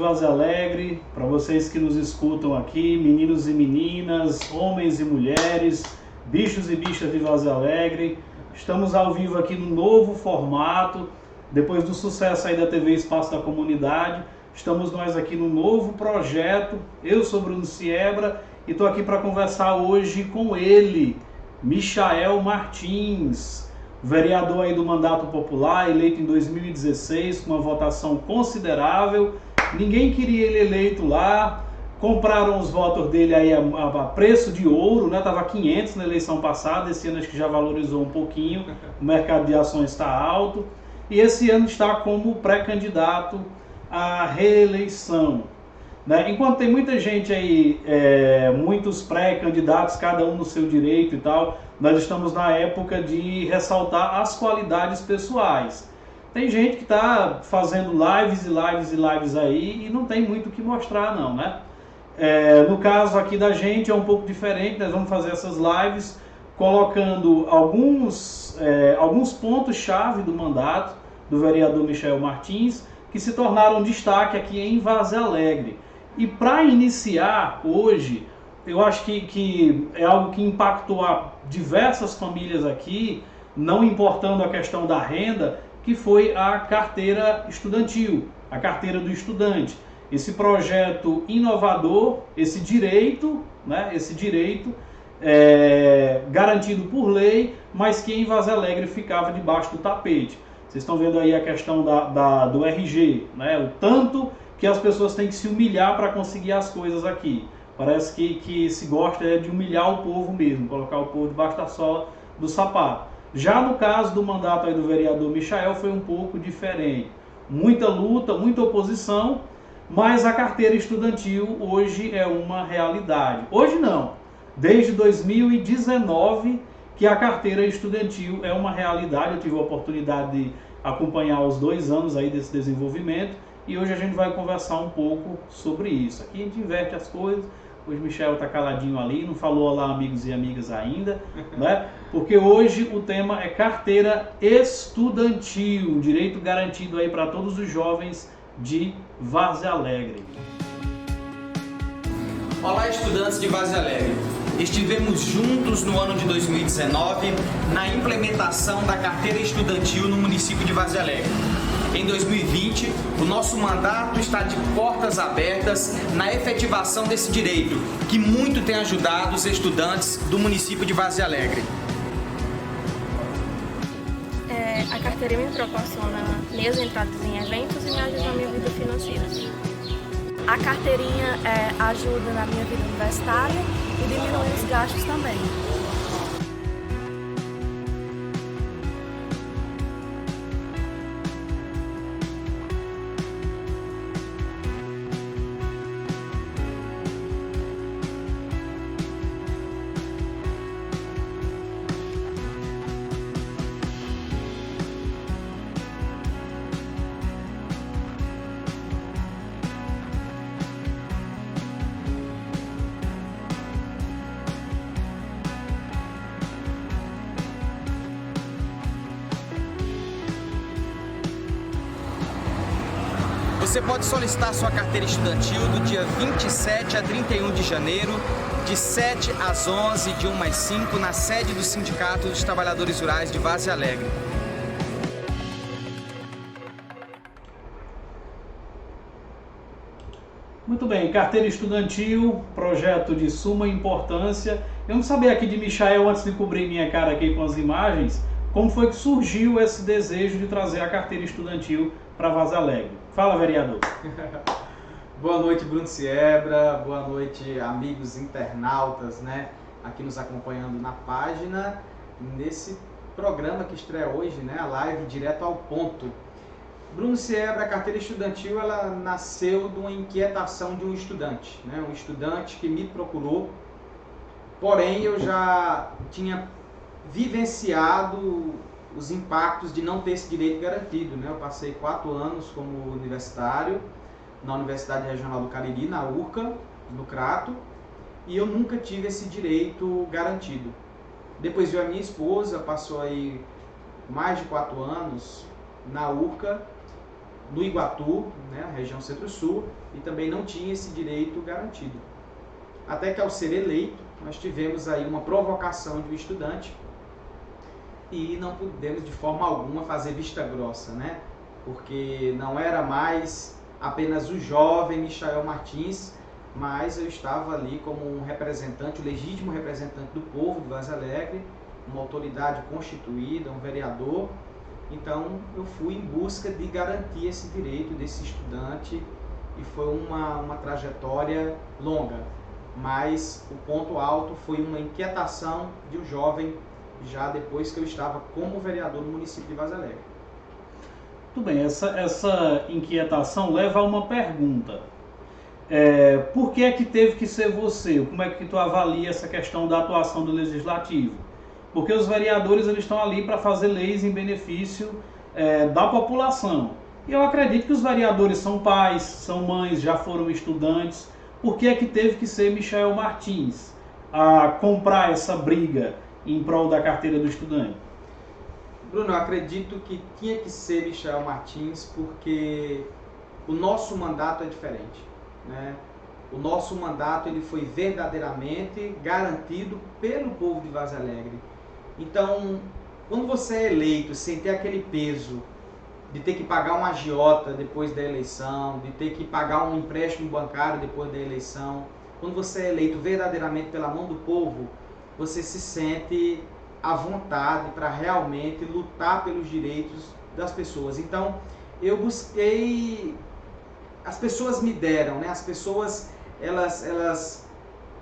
Várzea Alegre, para vocês que nos escutam aqui, meninos e meninas, homens e mulheres, bichos e bichas de Várzea Alegre. Estamos ao vivo aqui no novo formato, depois do sucesso aí da TV Espaço da Comunidade. Estamos nós aqui no novo projeto. Eu sou Bruno Siebra e estou aqui para conversar hoje com ele, Michael Martins, vereador aí do Mandato Popular, eleito em 2016 com uma votação considerável. Ninguém queria ele eleito lá, compraram os votos dele aí a preço de ouro, né? Tava 500 na eleição passada, esse ano acho que já valorizou um pouquinho, o mercado de ações está alto, e esse ano está como pré-candidato à reeleição. Né? Enquanto tem muita gente aí, muitos pré-candidatos, cada um no seu direito e tal, nós estamos na época de ressaltar as qualidades pessoais. Tem gente que está fazendo lives e lives e lives aí e não tem muito o que mostrar não, né? No caso aqui da gente é um pouco diferente, nós vamos fazer essas lives colocando alguns pontos-chave do mandato do vereador Michael Martins, que se tornaram destaque aqui em Várzea Alegre. E para iniciar hoje, eu acho que é algo que impactou a diversas famílias aqui, não importando a questão da renda, que foi a carteira estudantil, a carteira do estudante. Esse projeto inovador, esse direito, né, garantido por lei, mas que em Várzea Alegre ficava debaixo do tapete. Vocês estão vendo aí a questão do RG, né, o tanto que as pessoas têm que se humilhar para conseguir as coisas aqui. Parece que se gosta de humilhar o povo mesmo, colocar o povo debaixo da sola do sapato. Já no caso do mandato aí do vereador Michael foi um pouco diferente. Muita luta, muita oposição, mas a carteira estudantil hoje é uma realidade. Hoje não, desde 2019 que a carteira estudantil é uma realidade. Eu tive a oportunidade de acompanhar os 2 anos aí desse desenvolvimento e hoje a gente vai conversar um pouco sobre isso. Aqui a gente inverte as coisas. Hoje o Michel está caladinho ali, não falou olá amigos e amigas ainda, né? Porque hoje o tema é carteira estudantil, direito garantido aí para todos os jovens de Várzea Alegre. Olá estudantes de Várzea Alegre, estivemos juntos no ano de 2019 na implementação da carteira estudantil no município de Várzea Alegre. Em 2020, o nosso mandato está de portas abertas na efetivação desse direito, que muito tem ajudado os estudantes do município de Várzea Alegre. A carteira me proporciona meios de entradas em eventos e me ajuda na minha vida financeira. A carteirinha ajuda na minha vida universitária e diminui os gastos também. Você pode solicitar sua carteira estudantil do dia 27 a 31 de janeiro, de 7 às 11, de 1 às 5, na sede do Sindicato dos Trabalhadores Rurais de Várzea Alegre. Muito bem, carteira estudantil, projeto de suma importância. Eu não sabia aqui de Michael, antes de cobrir minha cara aqui com as imagens, como foi que surgiu esse desejo de trazer a carteira estudantil para Várzea Alegre. Fala, vereador. Boa noite, Bruno Siebra. Boa noite, amigos internautas, né? Aqui nos acompanhando na página, nesse programa que estreia hoje, né? A live direto ao ponto. Bruno Siebra, a carteira estudantil, ela nasceu de uma inquietação de um estudante, né? Um estudante que me procurou, porém eu já tinha vivenciado os impactos de não ter esse direito garantido, né? Eu passei 4 anos como universitário na Universidade Regional do Cariri, na URCA, no Crato, e eu nunca tive esse direito garantido. Depois veio a minha esposa, passou aí mais de 4 anos na URCA, no Iguatu, né, região Centro-Sul, e também não tinha esse direito garantido. Até que ao ser eleito, nós tivemos aí uma provocação de um estudante e não pudemos de forma alguma fazer vista grossa, né? Porque não era mais apenas o jovem Michael Martins, mas eu estava ali como um representante, o legítimo representante do povo de Vaza Alegre, uma autoridade constituída, um vereador. Então eu fui em busca de garantir esse direito desse estudante e foi uma trajetória longa, mas o ponto alto foi uma inquietação de um jovem já depois que eu estava como vereador no município de Vaza Alegre. Tudo bem, essa inquietação leva a uma pergunta. Por que é que teve que ser você? Como é que tu avalia essa questão da atuação do Legislativo? Porque os vereadores eles estão ali para fazer leis em benefício da população. E eu acredito que os vereadores são pais, são mães, já foram estudantes. Por que é que teve que ser Michael Martins a comprar essa briga em prol da carteira do estudante? Bruno, eu acredito que tinha que ser Michael Martins porque o nosso mandato é diferente, né? O nosso mandato ele foi verdadeiramente garantido pelo povo de Vaza Alegre. Então, quando você é eleito sem ter aquele peso de ter que pagar um agiota depois da eleição, de ter que pagar um empréstimo bancário depois da eleição, quando você é eleito verdadeiramente pela mão do povo, você se sente à vontade para realmente lutar pelos direitos das pessoas. Então, eu busquei, as pessoas me deram, né? As pessoas, elas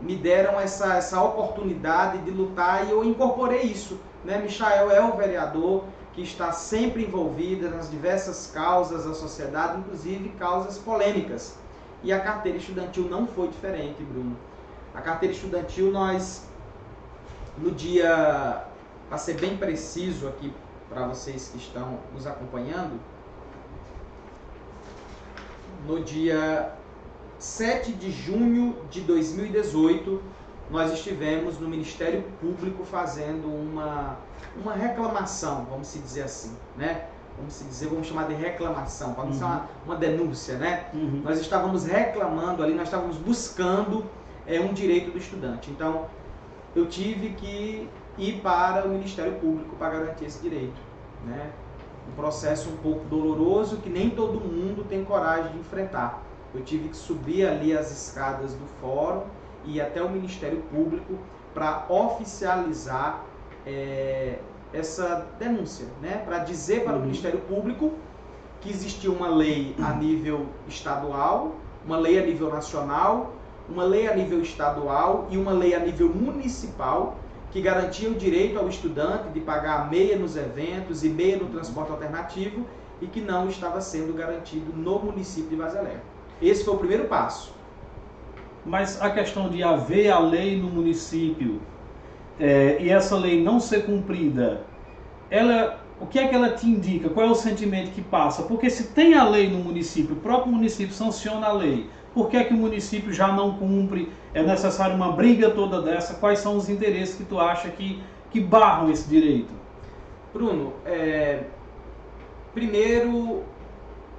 me deram essa oportunidade de lutar e eu incorporei isso, né? Michael é o vereador que está sempre envolvido nas diversas causas da sociedade, inclusive causas polêmicas. E a carteira estudantil não foi diferente, Bruno. A carteira estudantil nós, no dia, para ser bem preciso aqui para vocês que estão nos acompanhando, no dia 7 de junho de 2018, nós estivemos no Ministério Público fazendo uma reclamação, vamos se dizer assim, né? Vamos chamar de reclamação, para não ser uma denúncia, né? Nós estávamos reclamando ali, nós estávamos buscando um direito do estudante. Então, eu tive que ir para o Ministério Público para garantir esse direito, né? Um processo um pouco doloroso que nem todo mundo tem coragem de enfrentar. Eu tive que subir ali as escadas do fórum e ir até o Ministério Público para oficializar essa denúncia, né? Para dizer para o Ministério Público que existia uma lei a nível estadual, uma lei a nível nacional, uma lei a nível estadual e uma lei a nível municipal que garantia o direito ao estudante de pagar meia nos eventos e meia no transporte alternativo e que não estava sendo garantido no município de Vaza Alegre. Esse foi o primeiro passo. Mas a questão de haver a lei no município e essa lei não ser cumprida, o que é que ela te indica? Qual é o sentimento que passa? Porque se tem a lei no município, o próprio município sanciona a lei, por que é que o município já não cumpre? É necessário uma briga toda dessa? Quais são os interesses que tu acha que barram esse direito? Bruno, primeiro,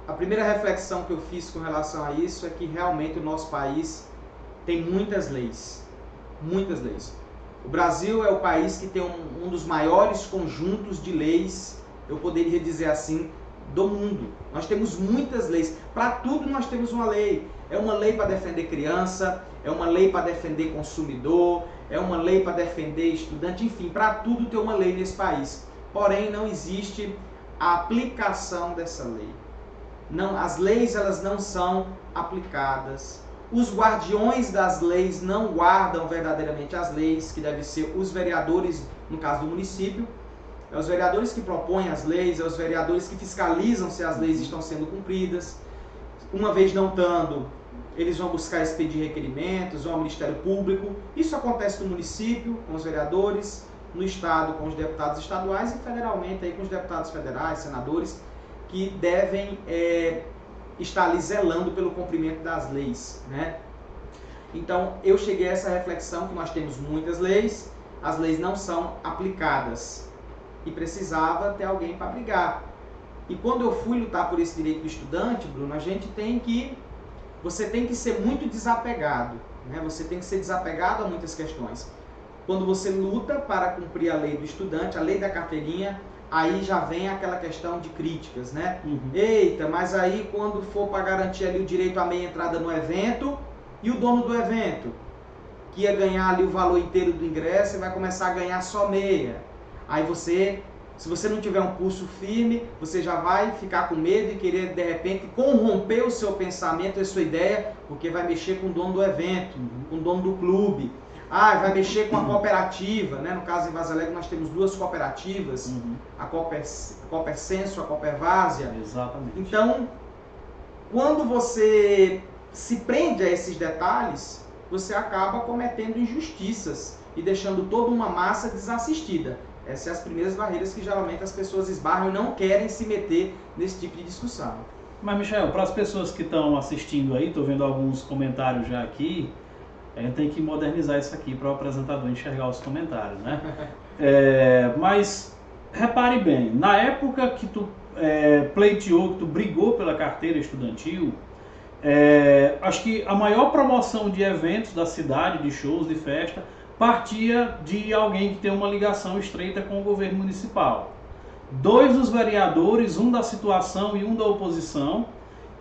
a primeira reflexão que eu fiz com relação a isso é que realmente o nosso país tem muitas leis. Muitas leis. O Brasil é o país que tem um dos maiores conjuntos de leis, eu poderia dizer assim, do mundo. Nós temos muitas leis. Para tudo nós temos uma lei. É uma lei para defender criança, é uma lei para defender consumidor, é uma lei para defender estudante, enfim, para tudo tem uma lei nesse país. Porém, não existe a aplicação dessa lei. Não, as leis elas não são aplicadas. Os guardiões das leis não guardam verdadeiramente as leis, que devem ser os vereadores, no caso do município. É os vereadores que propõem as leis, é os vereadores que fiscalizam se as leis estão sendo cumpridas. Uma vez não estando, eles vão buscar expedir requerimentos, vão ao Ministério Público. Isso acontece no município, com os vereadores, no estado, com os deputados estaduais e federalmente aí, com os deputados federais, senadores, que devem estar ali zelando pelo cumprimento das leis, né? Então, eu cheguei a essa reflexão que nós temos muitas leis, as leis não são aplicadas e precisava ter alguém para brigar. E quando eu fui lutar por esse direito do estudante, Bruno, você tem que ser muito desapegado, né? Você tem que ser desapegado a muitas questões. Quando você luta para cumprir a lei do estudante, a lei da carteirinha, aí já vem aquela questão de críticas, né? Eita, mas aí quando for para garantir ali o direito à meia entrada no evento, e o dono do evento, que ia ganhar ali o valor inteiro do ingresso, vai começar a ganhar só meia. Aí se você não tiver um pulso firme, você já vai ficar com medo e querer, de repente, corromper o seu pensamento, a sua ideia, porque vai mexer com o dono do evento, com o dono do clube. Vai mexer com a cooperativa, né? No caso, em Vaza Alegre, nós temos duas cooperativas, a Coopersenso, a Coopervárzea. Exatamente. Então, quando você se prende a esses detalhes, você acaba cometendo injustiças e deixando toda uma massa desassistida. Essas são as primeiras barreiras que geralmente as pessoas esbarram e não querem se meter nesse tipo de discussão. Mas, Michel, para as pessoas que estão assistindo aí, estou vendo alguns comentários já aqui, a gente tem que modernizar isso aqui para o apresentador enxergar os comentários, né? Mas, repare bem, na época que tu pleiteou, que tu brigou pela carteira estudantil, acho que a maior promoção de eventos da cidade, de shows, de festa, partia de alguém que tem uma ligação estreita com o governo municipal. 2 dos vereadores, um da situação e um da oposição,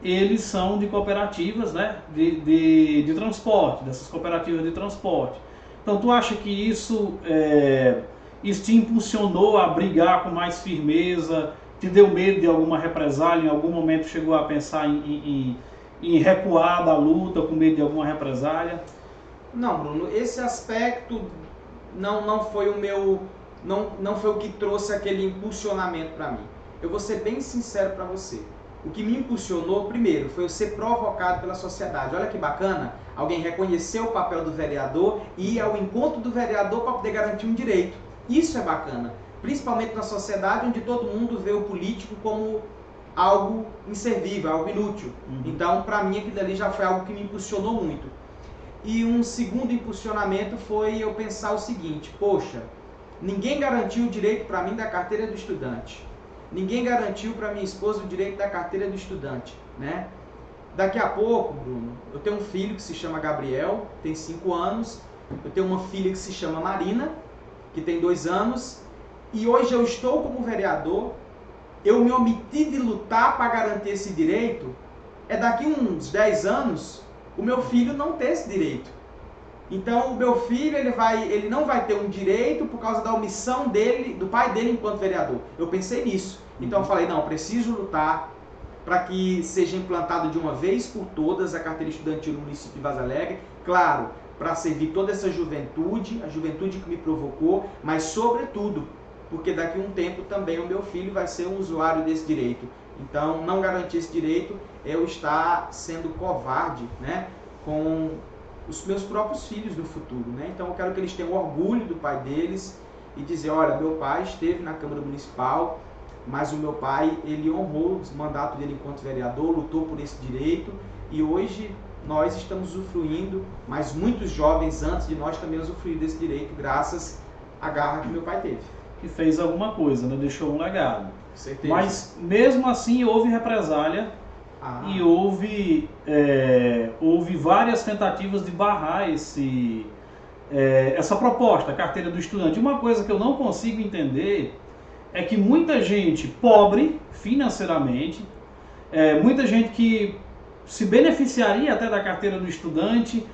eles são de cooperativas, né, de transporte, dessas cooperativas de transporte. Então, tu acha que isso te impulsionou a brigar com mais firmeza, te deu medo de alguma represália, em algum momento chegou a pensar em recuar da luta com medo de alguma represália? Não, Bruno, esse aspecto não foi o meu, não foi o que trouxe aquele impulsionamento para mim. Eu vou ser bem sincero para você. O que me impulsionou, primeiro, foi eu ser provocado pela sociedade. Olha que bacana, alguém reconheceu o papel do vereador e ir ao encontro do vereador para poder garantir um direito. Isso é bacana, principalmente na sociedade onde todo mundo vê o político como algo inservível, algo inútil. Então, para mim, aquilo ali já foi algo que me impulsionou muito. E um segundo impulsionamento foi eu pensar o seguinte: poxa, ninguém garantiu o direito para mim da carteira do estudante. Ninguém garantiu para minha esposa o direito da carteira do estudante, né? Daqui a pouco, Bruno, eu tenho um filho que se chama Gabriel, tem 5 anos. Eu tenho uma filha que se chama Marina, que tem 2 anos. E hoje eu estou como vereador. Eu me omiti de lutar para garantir esse direito. Daqui uns 10 anos, o meu filho não ter esse direito. Então, o meu filho ele não vai ter um direito por causa da omissão dele, do pai dele enquanto vereador. Eu pensei nisso. Então, eu falei, não, eu preciso lutar para que seja implantado de uma vez por todas a carteira estudantil no município de Vaza Alegre. Claro, para servir toda essa juventude, a juventude que me provocou, mas sobretudo, porque daqui a um tempo também o meu filho vai ser um usuário desse direito. Então, não garantir esse direito é eu estar sendo covarde, né, com os meus próprios filhos no futuro, né? Então, eu quero que eles tenham orgulho do pai deles e dizer, olha, meu pai esteve na Câmara Municipal, mas o meu pai, ele honrou o mandato dele enquanto vereador, lutou por esse direito e hoje nós estamos usufruindo, mas muitos jovens antes de nós também usufruíram desse direito graças à garra que meu pai teve. Que fez alguma coisa, né? Deixou um legado. Certeza. Mas mesmo assim houve represália e houve várias tentativas de barrar essa proposta, a carteira do estudante. Uma coisa que eu não consigo entender é que muita gente pobre financeiramente, muita gente que se beneficiaria até da carteira do estudante,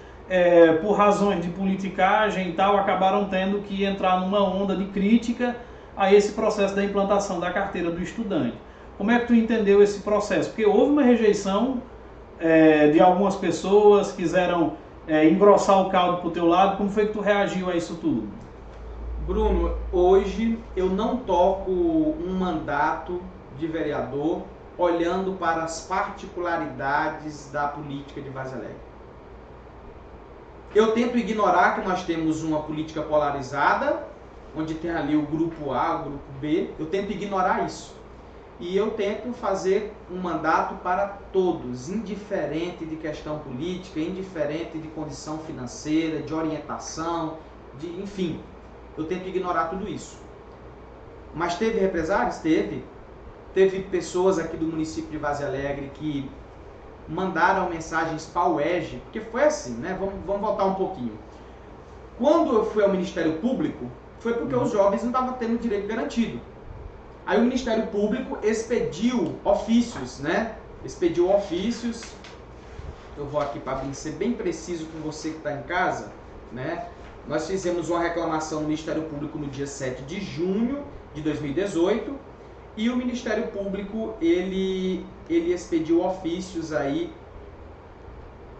por razões de politicagem e tal, acabaram tendo que entrar numa onda de crítica a esse processo da implantação da carteira do estudante. Como é que tu entendeu esse processo? Porque houve uma rejeição de algumas pessoas, quiseram engrossar o caldo para o teu lado. Como foi que tu reagiu a isso tudo? Bruno, hoje eu não toco um mandato de vereador olhando para as particularidades da política de Vaza Alegre. Eu tento ignorar que nós temos uma política polarizada, onde tem ali o grupo A, o grupo B. Eu tento ignorar isso. E eu tento fazer um mandato para todos, indiferente de questão política, indiferente de condição financeira, de orientação, enfim. Eu tento ignorar tudo isso. Mas teve represálias? Teve. teve pessoas aqui do município de Varzea Alegre que mandaram mensagens para a UERJ, porque foi assim, né? Vamos voltar um pouquinho. Quando eu fui ao Ministério Público, foi porque os jovens não estavam tendo direito garantido. Aí o Ministério Público expediu ofícios, né? Expediu ofícios. Eu vou aqui para ser bem preciso com você que está em casa, né? Nós fizemos uma reclamação no Ministério Público no dia 7 de junho de 2018 e o Ministério Público ele expediu ofícios aí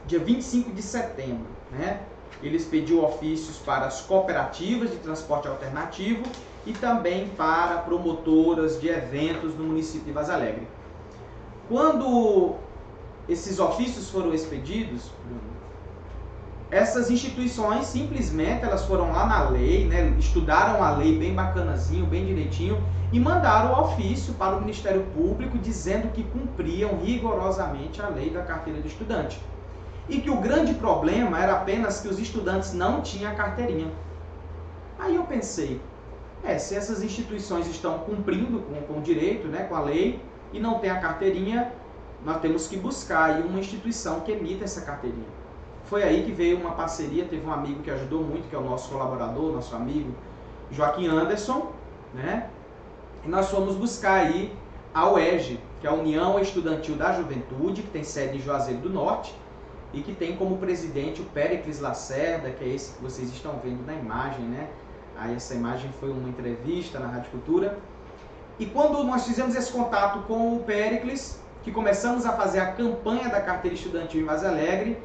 dia 25 de setembro, né? Ele expediu ofícios para as cooperativas de transporte alternativo e também para promotoras de eventos no município de Varzea Alegre. Quando esses ofícios foram expedidos, essas instituições simplesmente elas foram lá na lei, né, estudaram a lei bem bacanazinho, bem direitinho e mandaram o ofício para o Ministério Público dizendo que cumpriam rigorosamente a lei da carteira de estudante. E que o grande problema era apenas que os estudantes não tinham a carteirinha. Aí eu pensei, se essas instituições estão cumprindo com o direito, né, com a lei, e não tem a carteirinha, nós temos que buscar aí uma instituição que emita essa carteirinha. Foi aí que veio uma parceria, teve um amigo que ajudou muito, que é o nosso colaborador, nosso amigo Joaquim Anderson, né? E nós fomos buscar aí a UERJ, que é a União Estudantil da Juventude, que tem sede em Juazeiro do Norte, e que tem como presidente o Péricles Lacerda, que é esse que vocês estão vendo na imagem, né? Aí essa imagem foi uma entrevista na Rádio Cultura. E quando nós fizemos esse contato com o Péricles, que começamos a fazer a campanha da carteira estudantil em Varzea Alegre,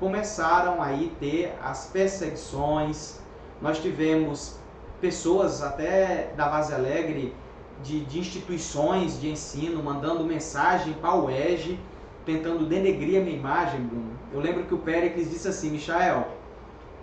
começaram aí ter as perseguições. Nós tivemos pessoas até da Varzea Alegre, de instituições de ensino, mandando mensagem para o UERJ, tentando denegrir a minha imagem, Bruno. Eu lembro que o Péricles disse assim: Michael,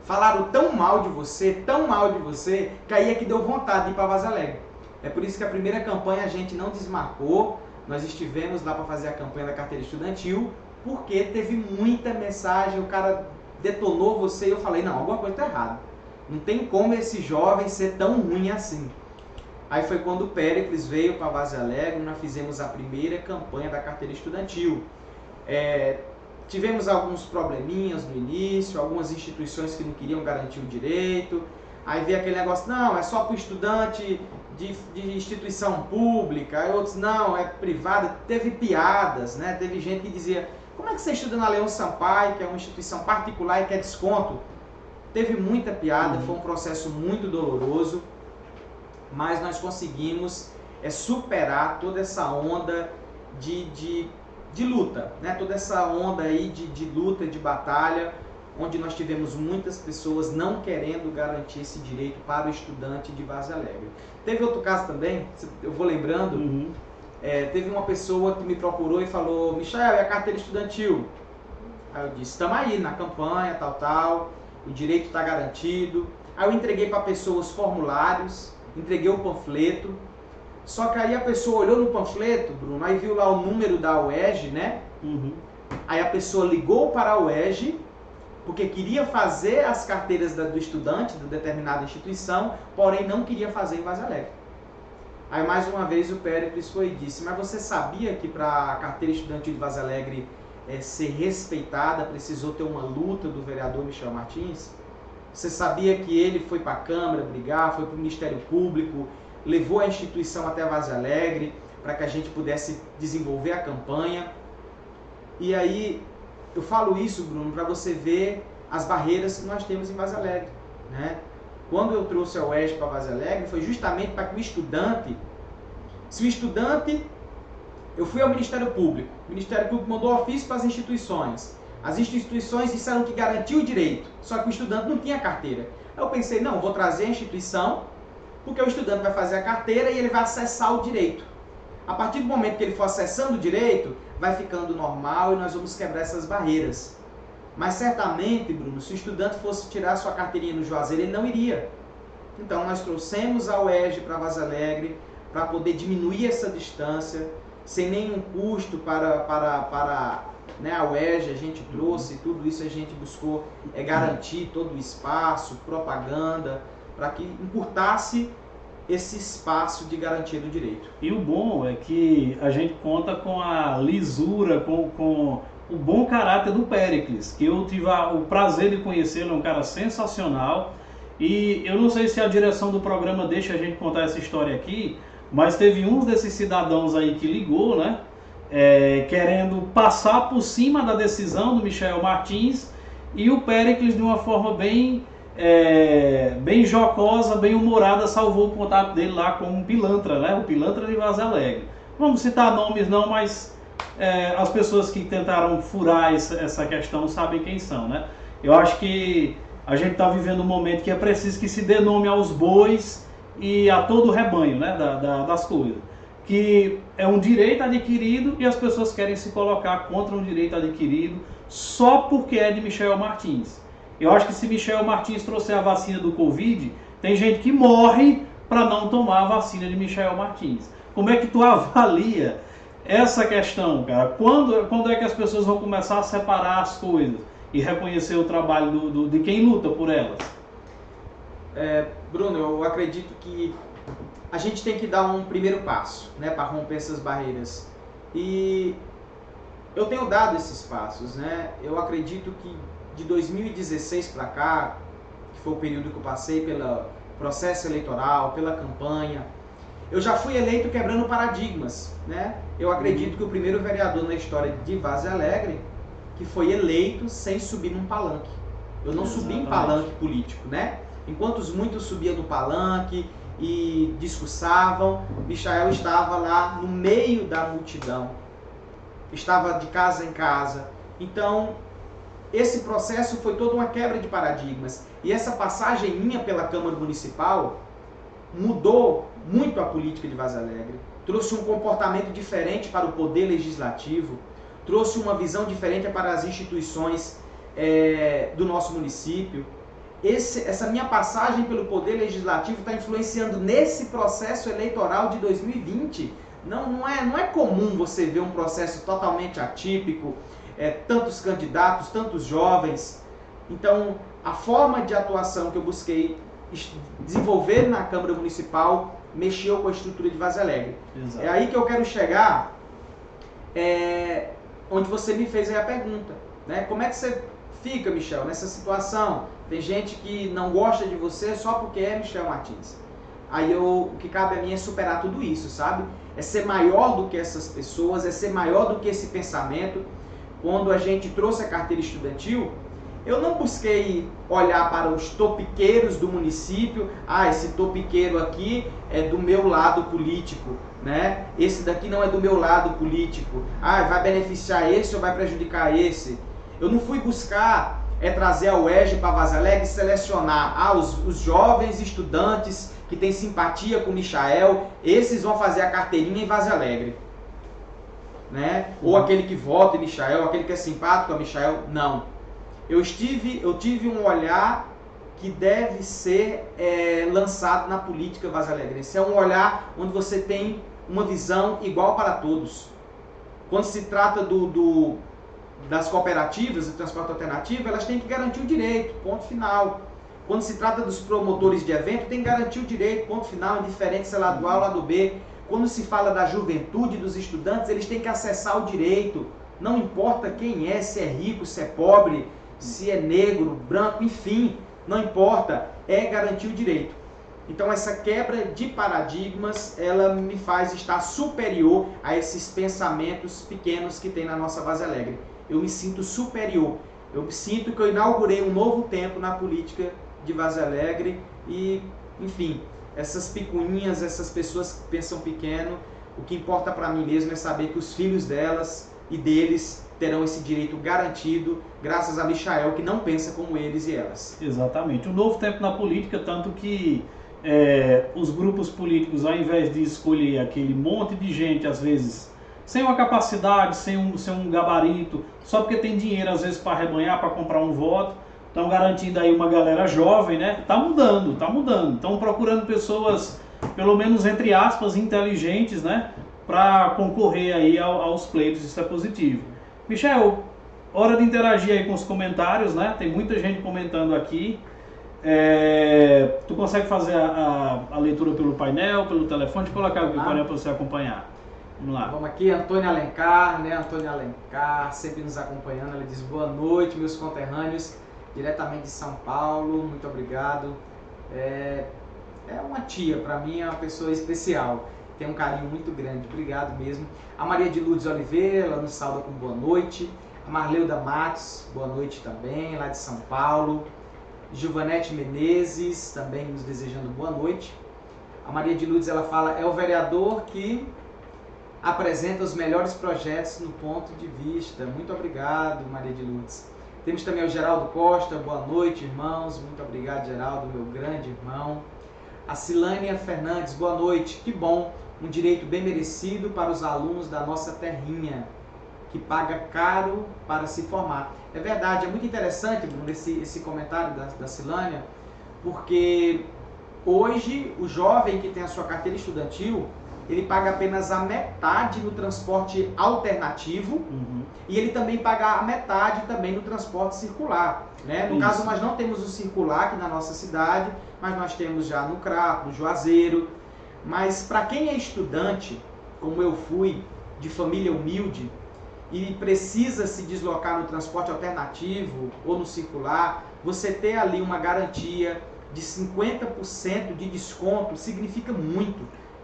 falaram tão mal de você, que aí é que deu vontade de ir para Varzea Alegre. É por isso que a primeira campanha a gente não desmarcou, nós estivemos lá para fazer a campanha da carteira estudantil, porque teve muita mensagem, o cara detonou você e eu falei, não, alguma coisa está errada. Não tem como esse jovem ser tão ruim assim. Aí foi quando o Péricles veio para Varzea Alegre, nós fizemos a primeira campanha da carteira estudantil. Tivemos alguns probleminhas no início, algumas instituições que não queriam garantir o direito. Aí veio aquele negócio, não, é só para o estudante de instituição pública, aí outros, não, é privada. Teve piadas, né? Teve gente que dizia, como é que você estuda na Leão Sampaio, que é uma instituição particular e quer desconto? Teve muita piada, foi um processo muito doloroso, mas nós conseguimos superar toda essa onda de luta, né? Toda essa onda aí de luta, de batalha, onde nós tivemos muitas pessoas não querendo garantir esse direito para o estudante de Varzea Alegre. Teve outro caso também, eu vou lembrando, teve uma pessoa que me procurou e falou, Michael, e a carteira estudantil? Aí eu disse, estamos aí na campanha, tal, o direito está garantido. Aí eu entreguei para a pessoa os formulários, entreguei o panfleto, só que aí a pessoa olhou no panfleto, Bruno, aí viu lá o número da UERJ, né? Aí a pessoa ligou para a UERJ, porque queria fazer as carteiras do estudante de determinada instituição, porém não queria fazer em Varzea Alegre. Aí mais uma vez o Péricles foi e disse, mas você sabia que para a carteira estudantil de Varzea Alegre ser respeitada, precisou ter uma luta do vereador Michel Martins? Você sabia que ele foi para a Câmara brigar, foi para o Ministério Público, levou a instituição até Varzea Alegre para que a gente pudesse desenvolver a campanha? E aí, eu falo isso, Bruno, para você ver as barreiras que nós temos em Varzea Alegre, né? Quando eu trouxe a UERJ para Varzea Alegre, foi justamente para que o estudante, eu fui ao Ministério Público, o Ministério Público mandou ofício para as instituições disseram que garantiu o direito, só que o estudante não tinha carteira. Eu pensei, não, vou trazer a instituição, porque o estudante vai fazer a carteira e ele vai acessar o direito. A partir do momento que ele for acessando o direito, vai ficando normal e nós vamos quebrar essas barreiras. Mas certamente, Bruno, se o estudante fosse tirar sua carteirinha no Juazeiro, ele não iria. Então nós trouxemos a UERJ para Varzea Alegre para poder diminuir essa distância, sem nenhum custo para né, a UERJ, a gente trouxe, tudo isso a gente buscou garantir todo o espaço, propaganda, para que encurtasse esse espaço de garantia do direito. E o bom é que a gente conta com a lisura, com o bom caráter do Péricles, que eu tive o prazer de conhecê-lo, é um cara sensacional. E eu não sei se a direção do programa deixa a gente contar essa história aqui, mas teve um desses cidadãos aí que ligou, né? Querendo passar por cima da decisão do Michael Martins, e o Péricles, de uma forma bem jocosa, bem humorada, salvou o contato dele lá com um pilantra, né? O pilantra de Vaza Alegre. Vamos citar nomes não, mas as pessoas que tentaram furar essa questão sabem quem são, né? Eu acho que a gente está vivendo um momento que é preciso que se dê nome aos bois e a todo o rebanho, né? Das coisas. Que é um direito adquirido e as pessoas querem se colocar contra um direito adquirido só porque é de Michael Martins. Eu acho que se Michael Martins trouxer a vacina do Covid, tem gente que morre para não tomar a vacina de Michael Martins. Como é que tu avalia essa questão, cara? Quando é que as pessoas vão começar a separar as coisas e reconhecer o trabalho de quem luta por elas? Bruno, eu acredito que a gente tem que dar um primeiro passo, né, para romper essas barreiras. E eu tenho dado esses passos, né? Eu acredito que de 2016 para cá, que foi o período que eu passei pelo processo eleitoral, pela campanha, eu já fui eleito quebrando paradigmas, né? Eu acredito que o primeiro vereador na história de Vaza Alegre que foi eleito sem subir num palanque. Eu não subi em palanque político, né? Enquanto muitos subiam no palanque e discursavam, Michael estava lá no meio da multidão, estava de casa em casa. Então, esse processo foi toda uma quebra de paradigmas. E essa passagem minha pela Câmara Municipal mudou muito a política de Vaza Alegre, trouxe um comportamento diferente para o poder legislativo, trouxe uma visão diferente para as instituições do nosso município. Essa minha passagem pelo Poder Legislativo está influenciando nesse processo eleitoral de 2020. Não é comum você ver um processo totalmente atípico, tantos candidatos, tantos jovens. Então, a forma de atuação que eu busquei desenvolver na Câmara Municipal mexeu com a estrutura de Vaza Alegre. Exato. É aí que eu quero chegar, onde você me fez aí a pergunta, né? Como é que você fica, Michel, nessa situação? Tem gente que não gosta de você só porque é Michael Martins. Aí o que cabe a mim é superar tudo isso, sabe? É ser maior do que essas pessoas, é ser maior do que esse pensamento. Quando a gente trouxe a carteira estudantil, eu não busquei olhar para os topiqueiros do município. Esse topiqueiro aqui é do meu lado político, né? Esse daqui não é do meu lado político. Vai beneficiar esse ou vai prejudicar esse? Eu não fui buscar trazer a UERJ para Vaza Alegre e selecionar os jovens estudantes que têm simpatia com Michael, esses vão fazer a carteirinha em Vaza Alegre, né? Ou aquele que vota em Michael, aquele que é simpático a Michael. Não. Eu tive um olhar que deve ser lançado na política Vaza Alegre. Esse é um olhar onde você tem uma visão igual para todos. Quando se trata das cooperativas de transporte alternativo, elas têm que garantir o direito, ponto final. Quando se trata dos promotores de evento, tem que garantir o direito, ponto final, indiferente se é lado A ou lado B. Quando se fala da juventude, dos estudantes, eles têm que acessar o direito. Não importa quem é, se é rico, se é pobre, se é negro, branco, enfim, não importa, é garantir o direito. Então essa quebra de paradigmas, ela me faz estar superior a esses pensamentos pequenos que tem na nossa Vaza Alegre. Eu me sinto superior, eu sinto que eu inaugurei um novo tempo na política de Vaza Alegre e, enfim, essas picuinhas, essas pessoas que pensam pequeno, o que importa para mim mesmo é saber que os filhos delas e deles terão esse direito garantido, graças a Michael, que não pensa como eles e elas. Exatamente. Um novo tempo na política, tanto que os grupos políticos, ao invés de escolher aquele monte de gente, às vezes, sem uma capacidade, sem um gabarito, só porque tem dinheiro, às vezes, para arrebanhar, para comprar um voto, estão garantindo aí uma galera jovem, né? Tá mudando. Estão procurando pessoas, pelo menos, entre aspas, inteligentes, né? Para concorrer aí aos pleitos, isso é positivo. Michel, hora de interagir aí com os comentários, né? Tem muita gente comentando aqui. Tu consegue fazer a leitura pelo painel, pelo telefone? Deixa eu colocar aqui o painel para você acompanhar. Vamos lá. Vamos aqui, Antônia Alencar, né? Antônia Alencar, sempre nos acompanhando. Ela diz: boa noite, meus conterrâneos, diretamente de São Paulo. Muito obrigado. É uma tia, para mim é uma pessoa especial. Tem um carinho muito grande. Obrigado mesmo. A Maria de Lourdes Oliveira, ela nos sauda com boa noite. A Marleuda Matos, boa noite também, lá de São Paulo. Gilvanete Menezes, também nos desejando boa noite. A Maria de Lourdes, ela fala: é o vereador que apresenta os melhores projetos no ponto de vista. Muito obrigado, Maria de Lourdes. Temos também o Geraldo Costa, boa noite, irmãos. Muito obrigado, Geraldo, meu grande irmão. A Silânia Fernandes, boa noite. Que bom, um direito bem merecido para os alunos da nossa terrinha, que paga caro para se formar. É verdade, é muito interessante, Bruno, esse comentário da Silânia, porque hoje o jovem que tem a sua carteira estudantil, ele paga apenas a metade no transporte alternativo, e ele também paga a metade também no transporte circular, né? No caso, nós não temos o circular aqui na nossa cidade, mas nós temos já no Crato, no Juazeiro. Mas para quem é estudante, como eu fui, de família humilde, e precisa se deslocar no transporte alternativo ou no circular, você ter ali uma garantia de 50% de desconto significa muito.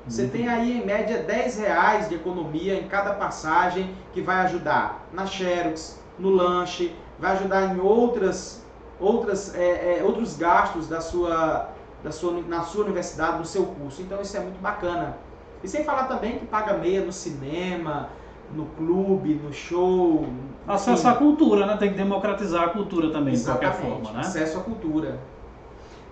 Você tem aí em média R$10 de economia em cada passagem, que vai ajudar na Xerox, no lanche, vai ajudar em outros gastos na sua universidade, no seu curso. Então isso é muito bacana. E sem falar também que paga meia no cinema, no clube, no show. Acesso à cultura, né? Tem que democratizar a cultura também, exatamente, de qualquer forma, né? Acesso à cultura.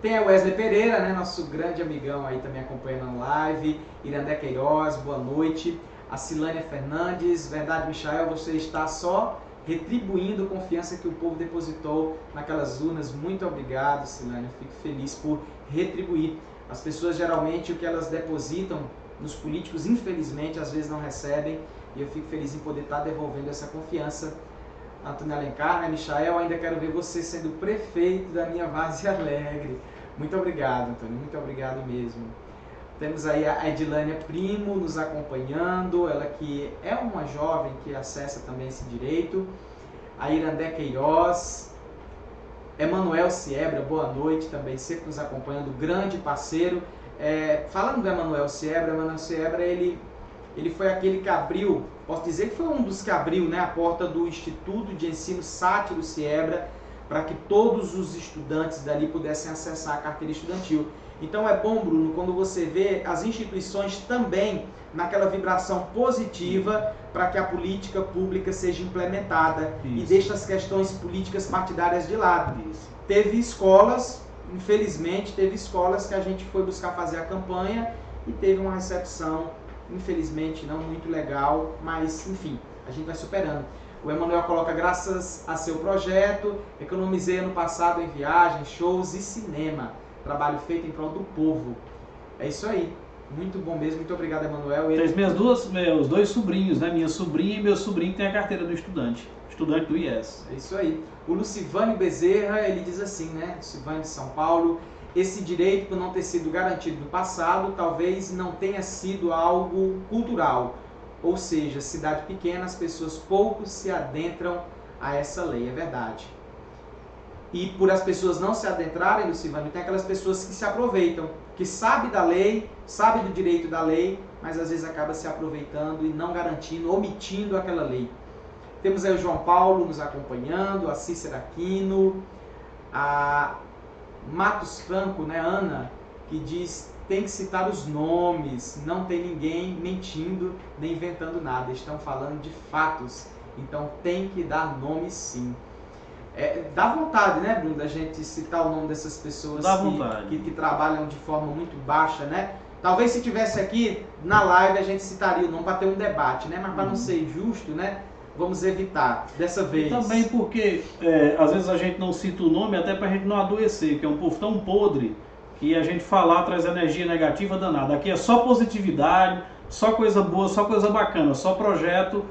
Tem a Wesley Pereira, né? Nosso grande amigão aí também acompanhando a live. Irandé Queiroz, boa noite. A Silânia Fernandes, verdade, Michael, você está só retribuindo a confiança que o povo depositou naquelas urnas. Muito obrigado, Silânia. Fico feliz por retribuir. As pessoas, geralmente, o que elas depositam nos políticos, infelizmente, às vezes não recebem. E eu fico feliz em poder estar devolvendo essa confiança. Antônio Alencar, né? Michael, ainda quero ver você sendo prefeito da minha Várzea Alegre. Muito obrigado, Antônio. Muito obrigado mesmo. Temos aí a Edilânia Primo nos acompanhando, ela que é uma jovem que acessa também esse direito. A Irandé Queiroz, Emanuel Siebra, boa noite, também sempre nos acompanhando, grande parceiro. Falando do Emanuel Siebra, ele foi aquele que abriu, posso dizer que foi um dos que abriu, né, a porta do Instituto de Ensino Sátiro Siebra, para que todos os estudantes dali pudessem acessar a carteira estudantil. Então é bom, Bruno, quando você vê as instituições também naquela vibração positiva para que a política pública seja implementada. Isso. E deixe as questões políticas partidárias de lado. Isso. Teve escolas, infelizmente, que a gente foi buscar fazer a campanha e teve uma recepção, infelizmente, não muito legal, mas enfim, a gente vai superando. O Emanuel coloca: graças a seu projeto, economizei ano passado em viagens, shows e cinema. Trabalho feito em prol do povo. É isso aí. Muito bom mesmo. Muito obrigado, Emanuel. Tem meus dois sobrinhos, né? Minha sobrinha e meu sobrinho tem a carteira do estudante do IES. É isso aí. O Lucivânio Bezerra, ele diz assim, né? Lucivânio de São Paulo: esse direito, por não ter sido garantido no passado, talvez não tenha sido algo cultural. Ou seja, cidade pequena, as pessoas pouco se adentram a essa lei. É verdade. E por as pessoas não se adentrarem, Lucivânio, tem aquelas pessoas que se aproveitam, que sabem da lei, sabem do direito da lei, mas às vezes acaba se aproveitando e não garantindo, omitindo aquela lei. Temos aí o João Paulo nos acompanhando, a Cícera Aquino, a Matos Franco, né, Ana, que diz: tem que citar os nomes, não tem ninguém mentindo nem inventando nada, estão falando de fatos, então tem que dar nome sim. Dá vontade, né, Bruno, da gente citar o nome dessas pessoas que trabalham de forma muito baixa, né? Talvez se tivesse aqui na live a gente citaria o nome para ter um debate, né? Mas para não ser justo, né? Vamos evitar dessa vez. E também porque às vezes a gente não cita o nome até para a gente não adoecer, que é um povo tão podre que a gente falar traz energia negativa danada. Aqui é só positividade, só coisa boa, só coisa bacana, só projeto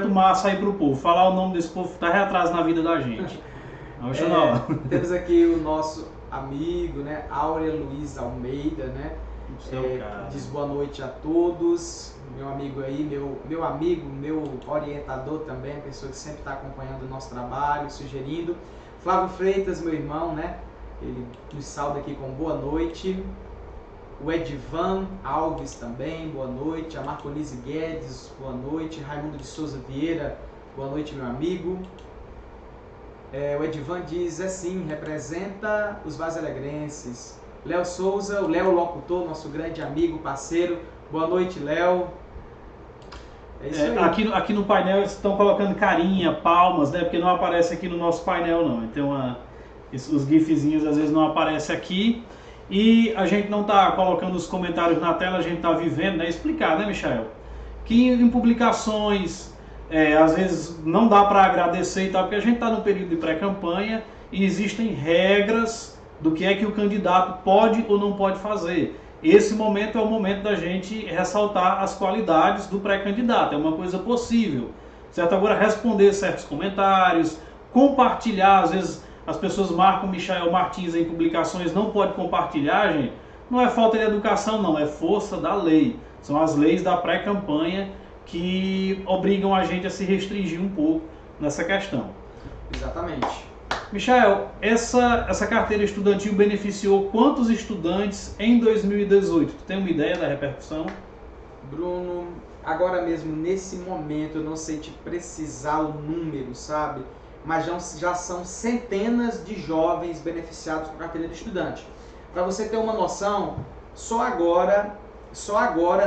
massa aí pro povo. Falar o nome desse povo tá reatraso na vida da gente. Temos aqui o nosso amigo, né? Áurea Luiz Almeida, né? Diz boa noite a todos. Meu amigo aí, meu amigo, meu orientador também, pessoa que sempre está acompanhando o nosso trabalho, sugerindo. Flávio Freitas, meu irmão, né? Ele nos sauda aqui com boa noite. O Edivan Alves também, boa noite. A Marcolise Guedes, boa noite. Raimundo de Souza Vieira, boa noite, meu amigo. O Edivan diz assim, representa os vazalegrenses. Léo Souza, o Léo Locutor, nosso grande amigo, parceiro. Boa noite, Léo. É isso aí. Aqui no painel eles estão colocando carinha, palmas, né? Porque não aparece aqui no nosso painel, não. Então os gifzinhos às vezes não aparecem aqui. E a gente não está colocando os comentários na tela, a gente está vivendo, né? Explicar, né, Michael? Que em publicações, às vezes não dá para agradecer e tal, porque a gente está no período de pré-campanha e existem regras do que é que o candidato pode ou não pode fazer. Esse momento é o momento da gente ressaltar as qualidades do pré-candidato, é uma coisa possível, certo? Agora, responder certos comentários, compartilhar, às vezes as pessoas marcam Michael Martins em publicações, não pode compartilhar, gente, não é falta de educação não, é força da lei, são as leis da pré-campanha que obrigam a gente a se restringir um pouco nessa questão. Exatamente. Michael, essa carteira estudantil beneficiou quantos estudantes em 2018? Tu tem uma ideia da repercussão? Bruno, agora mesmo, nesse momento, eu não sei te precisar o número, sabe? Mas já são centenas de jovens beneficiados com a carteira de estudante. Para você ter uma noção, só agora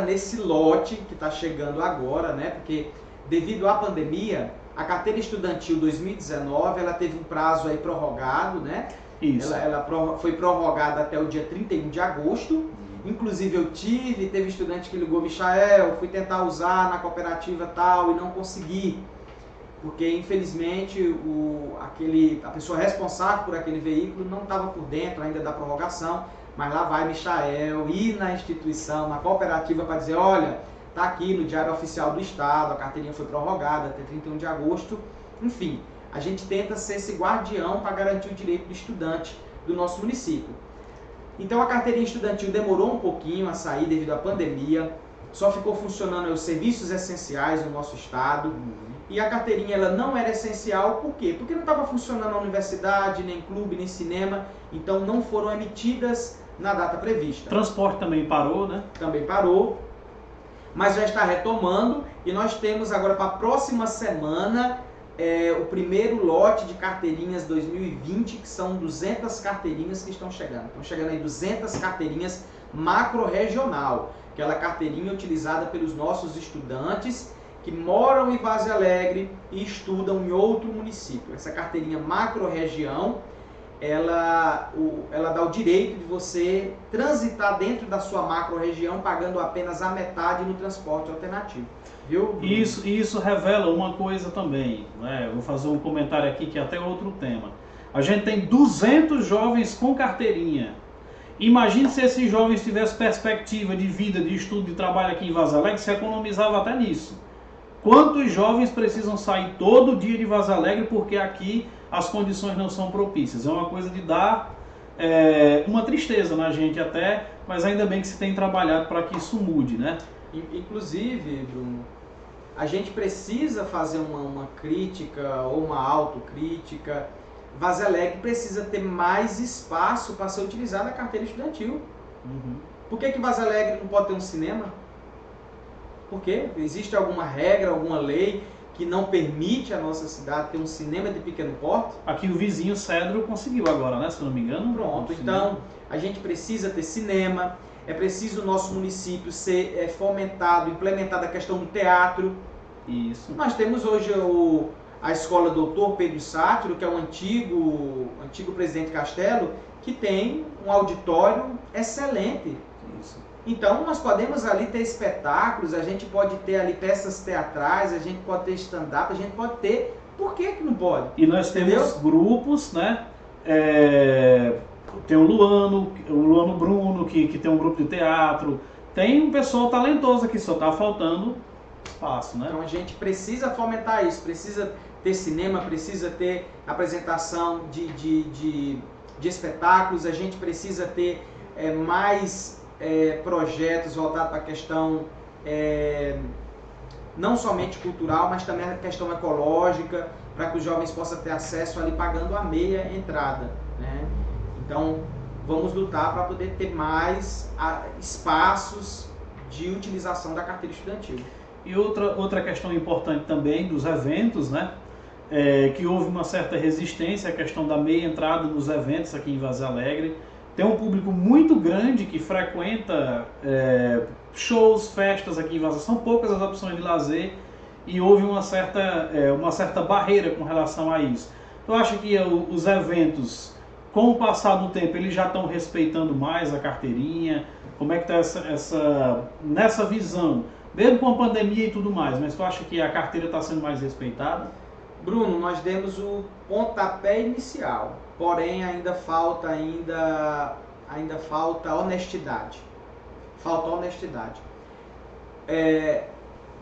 nesse lote que está chegando agora, né? Porque devido à pandemia, a carteira estudantil 2019, ela teve um prazo aí prorrogado, né? Isso. Ela foi prorrogada até o dia 31 de agosto. Inclusive teve estudante que ligou, Michael, fui tentar usar na cooperativa tal e não consegui. Porque infelizmente a pessoa responsável por aquele veículo não estava por dentro ainda da prorrogação. Mas lá vai Michael ir na instituição, na cooperativa para dizer, olha, está aqui no Diário Oficial do Estado, a carteirinha foi prorrogada até 31 de agosto. Enfim, a gente tenta ser esse guardião para garantir o direito do estudante do nosso município. Então a carteirinha estudantil demorou um pouquinho a sair devido à pandemia, só ficou funcionando os serviços essenciais no nosso estado. E a carteirinha ela não era essencial, por quê? Porque não estava funcionando na universidade, nem clube, nem cinema, então não foram emitidas na data prevista. Transporte também parou, né? Também parou. Mas já está retomando e nós temos agora para a próxima semana o primeiro lote de carteirinhas 2020, que são 200 carteirinhas que estão chegando. Estão chegando aí 200 carteirinhas macro-regional, aquela carteirinha utilizada pelos nossos estudantes que moram em Várzea Alegre e estudam em outro município. Essa carteirinha macro-região, ela dá o direito de você transitar dentro da sua macro-região pagando apenas a metade no transporte alternativo. Viu? Isso revela uma coisa também, né? Eu vou fazer um comentário aqui que é até outro tema. A gente tem 200 jovens com carteirinha. Imagine se esses jovens tivessem perspectiva de vida, de estudo, de trabalho aqui em Várzea Alegre, se economizava até nisso. Quantos jovens precisam sair todo dia de Várzea Alegre porque aqui as condições não são propícias? É uma coisa de dar uma tristeza na gente até, mas ainda bem que se tem trabalhado para que isso mude, né? Inclusive, Bruno, a gente precisa fazer uma crítica ou uma autocrítica. Várzea Alegre precisa ter mais espaço para ser utilizada a carteira estudantil. Por que Várzea Alegre não pode ter um cinema? Por quê? Existe alguma regra, alguma lei que não permite a nossa cidade ter um cinema de pequeno porte? Aqui o vizinho Cedro conseguiu agora, né? Se eu não me engano. Pronto, então a gente precisa ter cinema, é preciso o nosso município ser fomentado, implementada a questão do teatro. Isso. Nós temos hoje a escola Doutor Pedro Sátiro, que é o antigo presidente Castelo, que tem um auditório excelente. Isso. Então nós podemos ali ter espetáculos, a gente pode ter ali peças teatrais, a gente pode ter stand-up, a gente pode ter... Por que não pode? E nós temos grupos, né? Tem o Luano Bruno, que tem um grupo de teatro. Tem um pessoal talentoso aqui, só está faltando espaço, né? Então a gente precisa fomentar isso, precisa ter cinema, precisa ter apresentação de de espetáculos, a gente precisa ter mais projetos voltados para a questão não somente cultural, mas também a questão ecológica, para que os jovens possam ter acesso ali pagando a meia entrada, né? Então, vamos lutar para poder ter mais espaços de utilização da carteira estudantil. E outra questão importante também dos eventos, né? Que houve uma certa resistência à questão da meia entrada nos eventos aqui em Vaza Alegre. Tem um público muito grande que frequenta shows, festas aqui em Vaza. São poucas as opções de lazer e houve uma certa barreira com relação a isso. Eu acho que os eventos, com o passar do tempo, eles já estão respeitando mais a carteirinha. Como é que está nessa visão? Mesmo com a pandemia e tudo mais, mas tu acha que a carteira está sendo mais respeitada? Bruno, nós demos o pontapé inicial, porém ainda falta honestidade. Falta honestidade.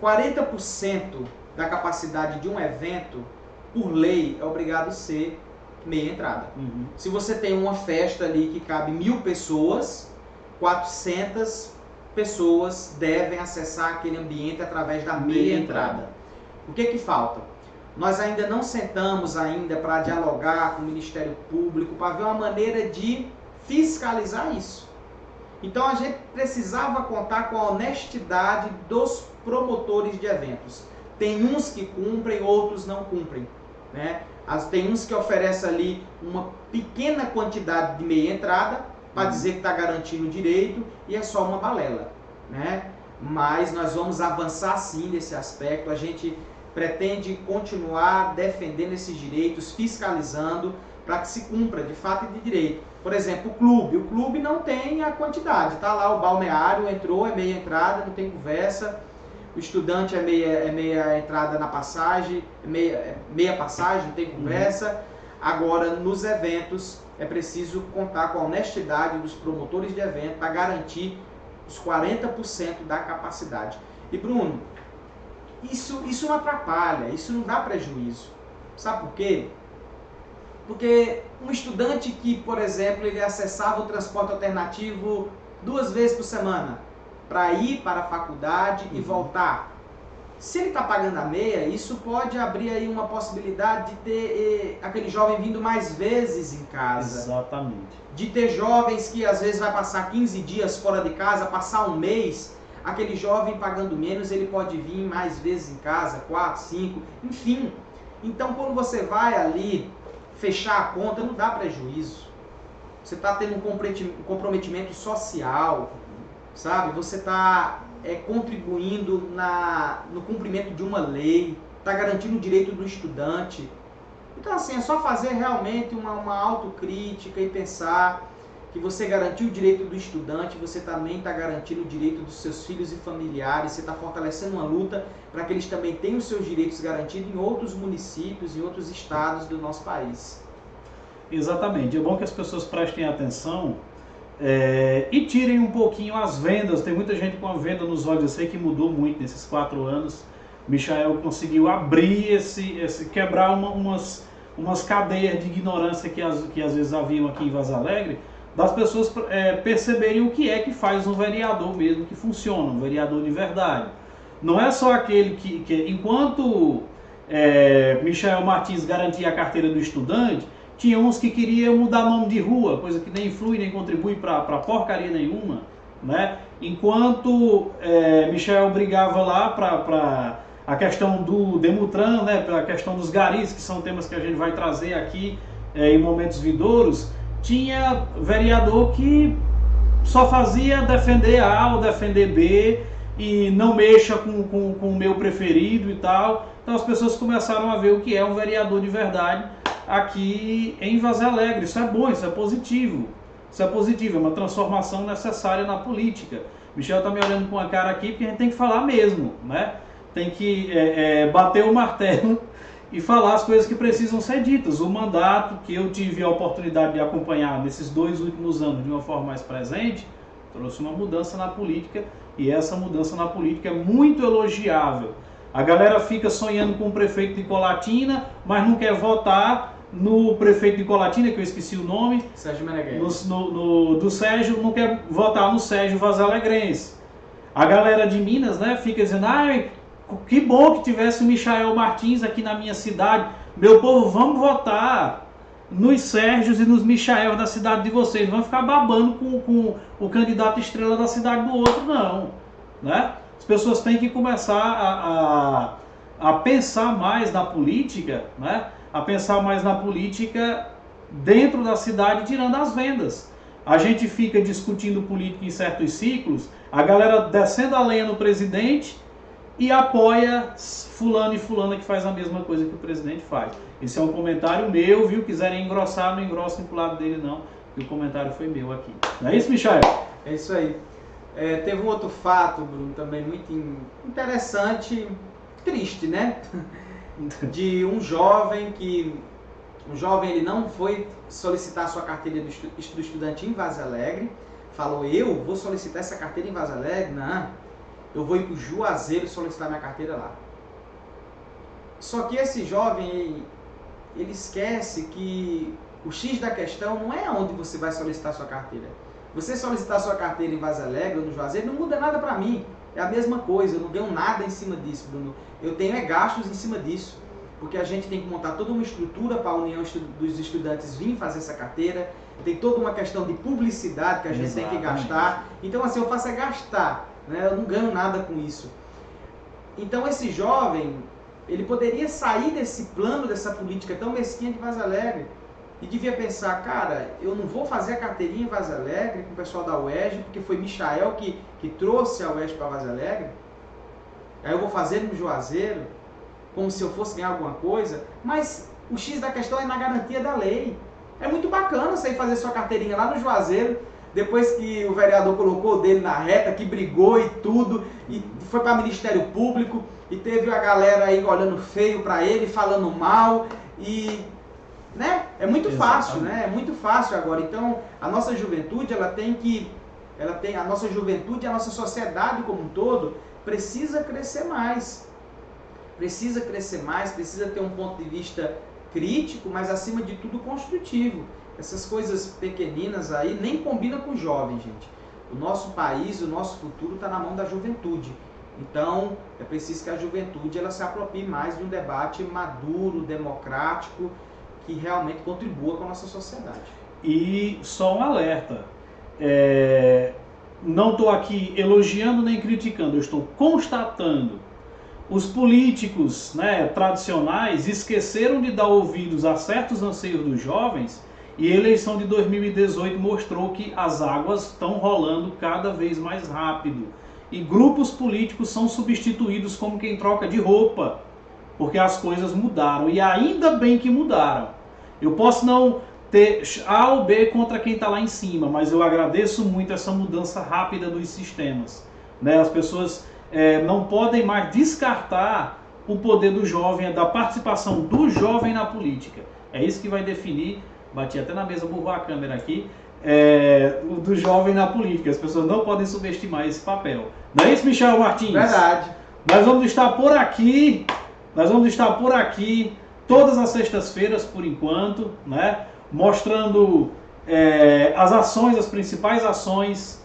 40% da capacidade de um evento, por lei, é obrigado a ser meia entrada. Uhum. Se você tem uma festa ali que cabe 1.000 pessoas, 400 pessoas devem acessar aquele ambiente através da meia entrada. O que falta? Nós ainda não sentamos para dialogar com o Ministério Público, para ver uma maneira de fiscalizar isso. Então a gente precisava contar com a honestidade dos promotores de eventos. Tem uns que cumprem, outros não cumprem, né? Tem uns que oferecem ali uma pequena quantidade de meia entrada para dizer que está garantindo o direito e é só uma balela, né? Mas nós vamos avançar sim nesse aspecto. A gente pretende continuar defendendo esses direitos, fiscalizando para que se cumpra de fato e de direito. Por exemplo, o clube não tem a quantidade, tá lá o balneário, entrou, é meia entrada, não tem conversa. O estudante é meia entrada na passagem, meia passagem, não tem conversa. Agora, nos eventos, é preciso contar com a honestidade dos promotores de evento para garantir os 40% da capacidade. E Bruno, isso não atrapalha, isso não dá prejuízo. Sabe por quê? Porque um estudante que, por exemplo, ele acessava o transporte alternativo 2 vezes por semana para ir para a faculdade e voltar. Se ele está pagando a meia, isso pode abrir aí uma possibilidade de ter aquele jovem vindo mais vezes em casa. Exatamente. De ter jovens que às vezes vai passar 15 dias fora de casa, passar um mês, aquele jovem pagando menos, ele pode vir mais vezes em casa, 4, 5, enfim. Então quando você vai ali fechar a conta, não dá prejuízo. Você está tendo um comprometimento social, sabe? Você está contribuindo no cumprimento de uma lei, está garantindo o direito do estudante. Então assim, é só fazer realmente uma autocrítica e pensar que você garantiu o direito do estudante, você também está garantindo o direito dos seus filhos e familiares, você está fortalecendo uma luta para que eles também tenham os seus direitos garantidos em outros municípios, em outros estados do nosso país. Exatamente, é bom que as pessoas prestem atenção e tirem um pouquinho as vendas. Tem muita gente com a venda nos olhos. Eu sei que mudou muito nesses 4 anos. Michael conseguiu abrir quebrar umas cadeias de ignorância que às vezes haviam aqui em Vaza Alegre, das pessoas perceberem o que é que faz um vereador mesmo que funciona, um vereador de verdade. Não é só aquele que enquanto Michael Martins garantia a carteira do estudante, tinha uns que queriam mudar nome de rua, coisa que nem influi nem contribui para porcaria nenhuma, né? Enquanto Michael brigava lá para a questão do Demutran, né, para a questão dos garis, que são temas que a gente vai trazer aqui em momentos vindouros, tinha vereador que só fazia defender A ou defender B e não mexa com o meu preferido e tal. Então as pessoas começaram a ver o que é um vereador de verdade aqui em Vaza Alegre. Isso é bom, isso é positivo. Isso é positivo, é uma transformação necessária na política. Michel está me olhando com a cara aqui porque a gente tem que falar mesmo, né? Tem que bater o martelo e falar as coisas que precisam ser ditas. O mandato que eu tive a oportunidade de acompanhar nesses 2 últimos anos de uma forma mais presente, trouxe uma mudança na política, e essa mudança na política é muito elogiável. A galera fica sonhando com o prefeito de Colatina, mas não quer votar no prefeito de Colatina, que eu esqueci o nome, Sérgio Meneghel. Do Sérgio, não quer votar no Sérgio Vazalegrense. A galera de Minas, né, fica dizendo, ai, que bom que tivesse o Michael Martins aqui na minha cidade. Meu povo, vamos votar nos Sérgios e nos Michael da cidade de vocês. Não vão ficar babando com o candidato estrela da cidade do outro, não. Né? As pessoas têm que começar a pensar mais na política, né? A pensar mais na política dentro da cidade, tirando as vendas. A gente fica discutindo política em certos ciclos, a galera descendo a lenha no presidente e apoia fulano e fulana que faz a mesma coisa que o presidente faz. Esse é um comentário meu, viu? Quiserem engrossar, não engrossem pro lado dele não, porque o comentário foi meu aqui. Não é isso, Michael? É isso aí. Teve um outro fato, Bruno, também muito interessante, triste, né? De um jovem ele não foi solicitar sua carteira do estudante em Vaza Alegre, falou, eu vou solicitar essa carteira em Vaza Alegre? Não, eu vou ir para o Juazeiro solicitar minha carteira lá. Só que esse jovem, ele esquece que o X da questão não é onde você vai solicitar sua carteira. Você solicitar sua carteira em Vaza Alegre ou no Juazeiro não muda nada para mim. É a mesma coisa, eu não ganho nada em cima disso, Bruno. Eu tenho gastos em cima disso. Porque a gente tem que montar toda uma estrutura para a União dos Estudantes vir fazer essa carteira. Tem toda uma questão de publicidade que a gente tem que gastar. Então, assim, eu faço é gastar, né? Eu não ganho nada com isso. Então, esse jovem, ele poderia sair desse plano, dessa política tão mesquinha de Vaza Alegre e devia pensar, cara, eu não vou fazer a carteirinha em Vaza Alegre com o pessoal da UERJ, porque foi Michael que trouxe a UERJ para Vaza Alegre. Aí eu vou fazer no Juazeiro, como se eu fosse ganhar alguma coisa, mas o X da questão é na garantia da lei. É muito bacana você ir fazer sua carteirinha lá no Juazeiro, depois que o vereador colocou o dele na reta, que brigou e tudo, e foi para o Ministério Público, e teve a galera aí olhando feio para ele, falando mal, e né? É muito fácil, né? É muito fácil agora. Então, a nossa juventude, a nossa juventude, a nossa sociedade como um todo, precisa crescer mais. Precisa crescer mais, precisa ter um ponto de vista crítico, mas acima de tudo construtivo. Essas coisas pequeninas aí nem combinam com o jovem, gente. O nosso país, o nosso futuro está na mão da juventude. Então, é preciso que a juventude ela se aproprie mais de um debate maduro, democrático, que realmente contribua com a nossa sociedade. E só um alerta. Não estou aqui elogiando nem criticando, eu estou constatando. Os políticos, né, tradicionais esqueceram de dar ouvidos a certos anseios dos jovens e a eleição de 2018 mostrou que as águas estão rolando cada vez mais rápido. E grupos políticos são substituídos como quem troca de roupa, porque as coisas mudaram e ainda bem que mudaram. Eu posso não ter A ou B contra quem está lá em cima, mas eu agradeço muito essa mudança rápida dos sistemas. Né? As pessoas não podem mais descartar o poder do jovem, da participação do jovem na política. É isso que vai definir, bati até na mesa, burrou a câmera aqui, do jovem na política. As pessoas não podem subestimar esse papel. Não é isso, Michael Martins? Verdade. Nós vamos estar por aqui todas as sextas-feiras, por enquanto, né? Mostrando as principais ações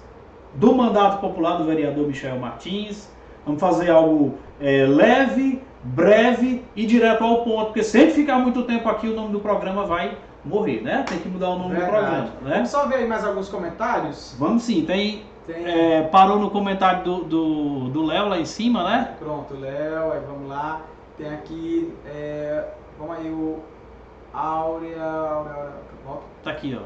do mandato popular do vereador Michael Martins. Vamos fazer algo leve, breve e direto ao ponto, porque se a gente ficar muito tempo aqui, o nome do programa vai morrer, né? Tem que mudar o nome do programa. Né? Vamos só ver aí mais alguns comentários? Vamos sim, parou no comentário do Léo lá em cima, né? Pronto, Léo, aí vamos lá. Tem aqui, vamos aí, o Áurea, tá aqui, ó.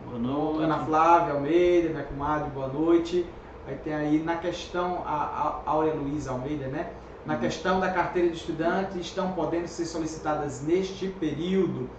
Boa noite. Ana Flávia Almeida, minha comadre, boa noite. Aí tem aí na questão, a Áurea Luiza Almeida, né? Na questão da carteira de estudante, estão podendo ser solicitadas neste período.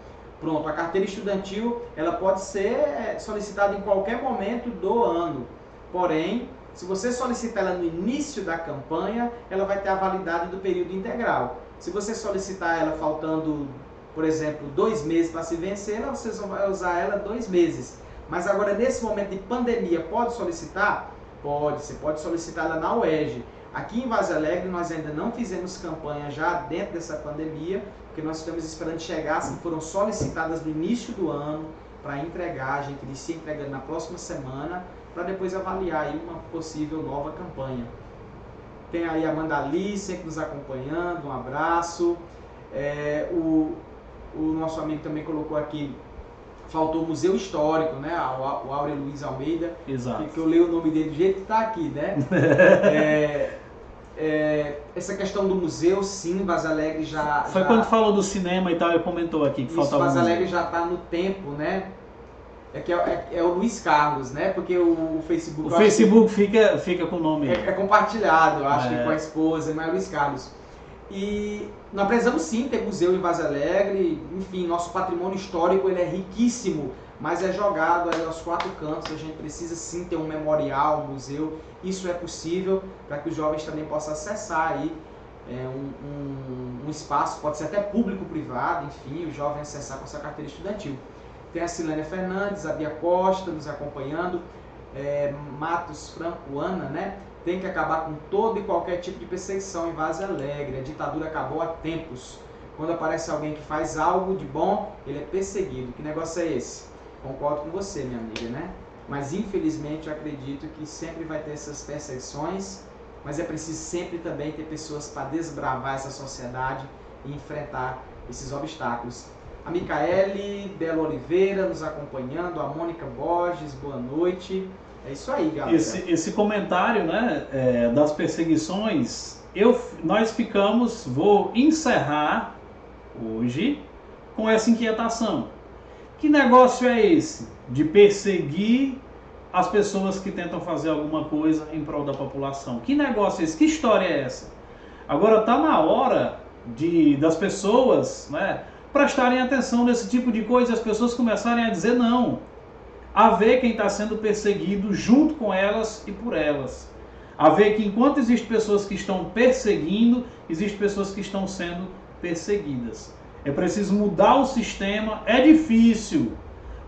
Pronto, a carteira estudantil, ela pode ser solicitada em qualquer momento do ano. Porém, se você solicitar ela no início da campanha, ela vai ter a validade do período integral. Se você solicitar ela faltando, por exemplo, 2 meses para se vencer, você só vai usar ela 2 meses. Mas agora, nesse momento de pandemia, pode solicitar? Pode, você pode solicitar ela na UERJ. Aqui em Vaza Alegre nós ainda não fizemos campanha já dentro dessa pandemia, porque nós estamos esperando chegar, as que foram solicitadas no início do ano para entregar, a gente inicia entregando na próxima semana, para depois avaliar aí uma possível nova campanha. Tem aí a Mandali sempre nos acompanhando, um abraço. O nosso amigo também colocou aqui, faltou o Museu Histórico, né? O Áureo Luiz Almeida. Exato. Que eu leio o nome dele do jeito que está aqui, né? Essa questão do museu, sim, Vaza Alegre já... Foi quando falou do cinema e tal, ele comentou aqui que faltava Vaza Alegre já está no tempo, né? É o Luiz Carlos, né? Porque o Facebook... O Facebook fica com o nome. É compartilhado, eu acho que com a esposa, mas é o Luiz Carlos. E nós precisamos sim ter museu em Vaza Alegre, enfim, nosso patrimônio histórico ele é riquíssimo, mas é jogado aí aos 4 cantos, a gente precisa sim ter um memorial, um museu, isso é possível para que os jovens também possam acessar aí um espaço, pode ser até público-privado, enfim, o jovem acessar com essa carteira estudantil. Tem a Silênia Fernandes, a Bia Costa nos acompanhando, Matos Franco Ana, né? Tem que acabar com todo e qualquer tipo de perseguição em Vaza Alegre. A ditadura acabou há tempos. Quando aparece alguém que faz algo de bom, ele é perseguido. Que negócio é esse? Concordo com você, minha amiga, né? Mas infelizmente eu acredito que sempre vai ter essas perseguições, mas é preciso sempre também ter pessoas para desbravar essa sociedade e enfrentar esses obstáculos. A Micaele Belo Oliveira nos acompanhando, a Mônica Borges, boa noite. É isso aí, galera. Esse comentário, né, das perseguições, nós vou encerrar hoje com essa inquietação. Que negócio é esse de perseguir as pessoas que tentam fazer alguma coisa em prol da população? Que negócio é esse? Que história é essa? Agora está na hora das pessoas, né, prestarem atenção nesse tipo de coisa e as pessoas começarem a dizer não. A ver quem está sendo perseguido junto com elas e por elas. A ver que enquanto existem pessoas que estão perseguindo, existem pessoas que estão sendo perseguidas. É preciso mudar o sistema, é difícil.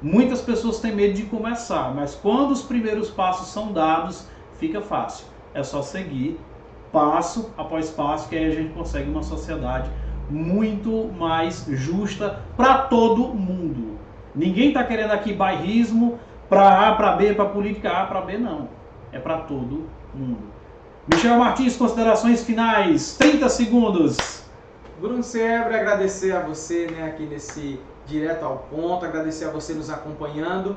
Muitas pessoas têm medo de começar, mas quando os primeiros passos são dados, fica fácil. É só seguir passo após passo, que aí a gente consegue uma sociedade muito mais justa para todo mundo. Ninguém está querendo aqui bairrismo para A, para B, para política A, para B, não. É para todo mundo. Michel Martins, considerações finais, 30 segundos. Bruno Seabra, agradecer a você, né, aqui nesse Direto ao Ponto, agradecer a você nos acompanhando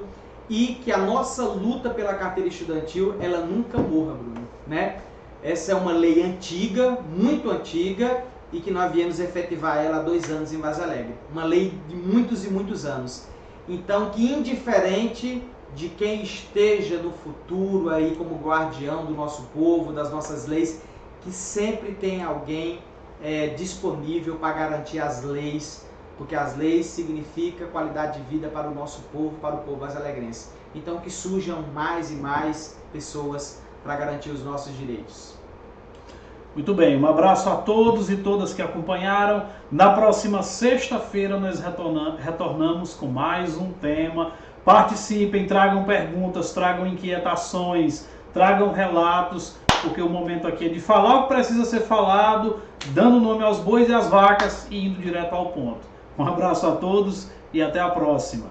e que a nossa luta pela carteira estudantil, ela nunca morra, Bruno, né? Essa é uma lei antiga, muito antiga, e que nós viemos efetivar ela há 2 anos em Vaza Alegre. Uma lei de muitos e muitos anos. Então, que indiferente de quem esteja no futuro aí como guardião do nosso povo, das nossas leis, que sempre tem alguém disponível para garantir as leis, porque as leis significam qualidade de vida para o nosso povo, para o povo vazalegrense. Então, que surjam mais e mais pessoas para garantir os nossos direitos. Muito bem, um abraço a todos e todas que acompanharam. Na próxima sexta-feira nós retornamos com mais um tema. Participem, tragam perguntas, tragam inquietações, tragam relatos, porque o momento aqui é de falar o que precisa ser falado, dando nome aos bois e às vacas e indo direto ao ponto. Um abraço a todos e até a próxima.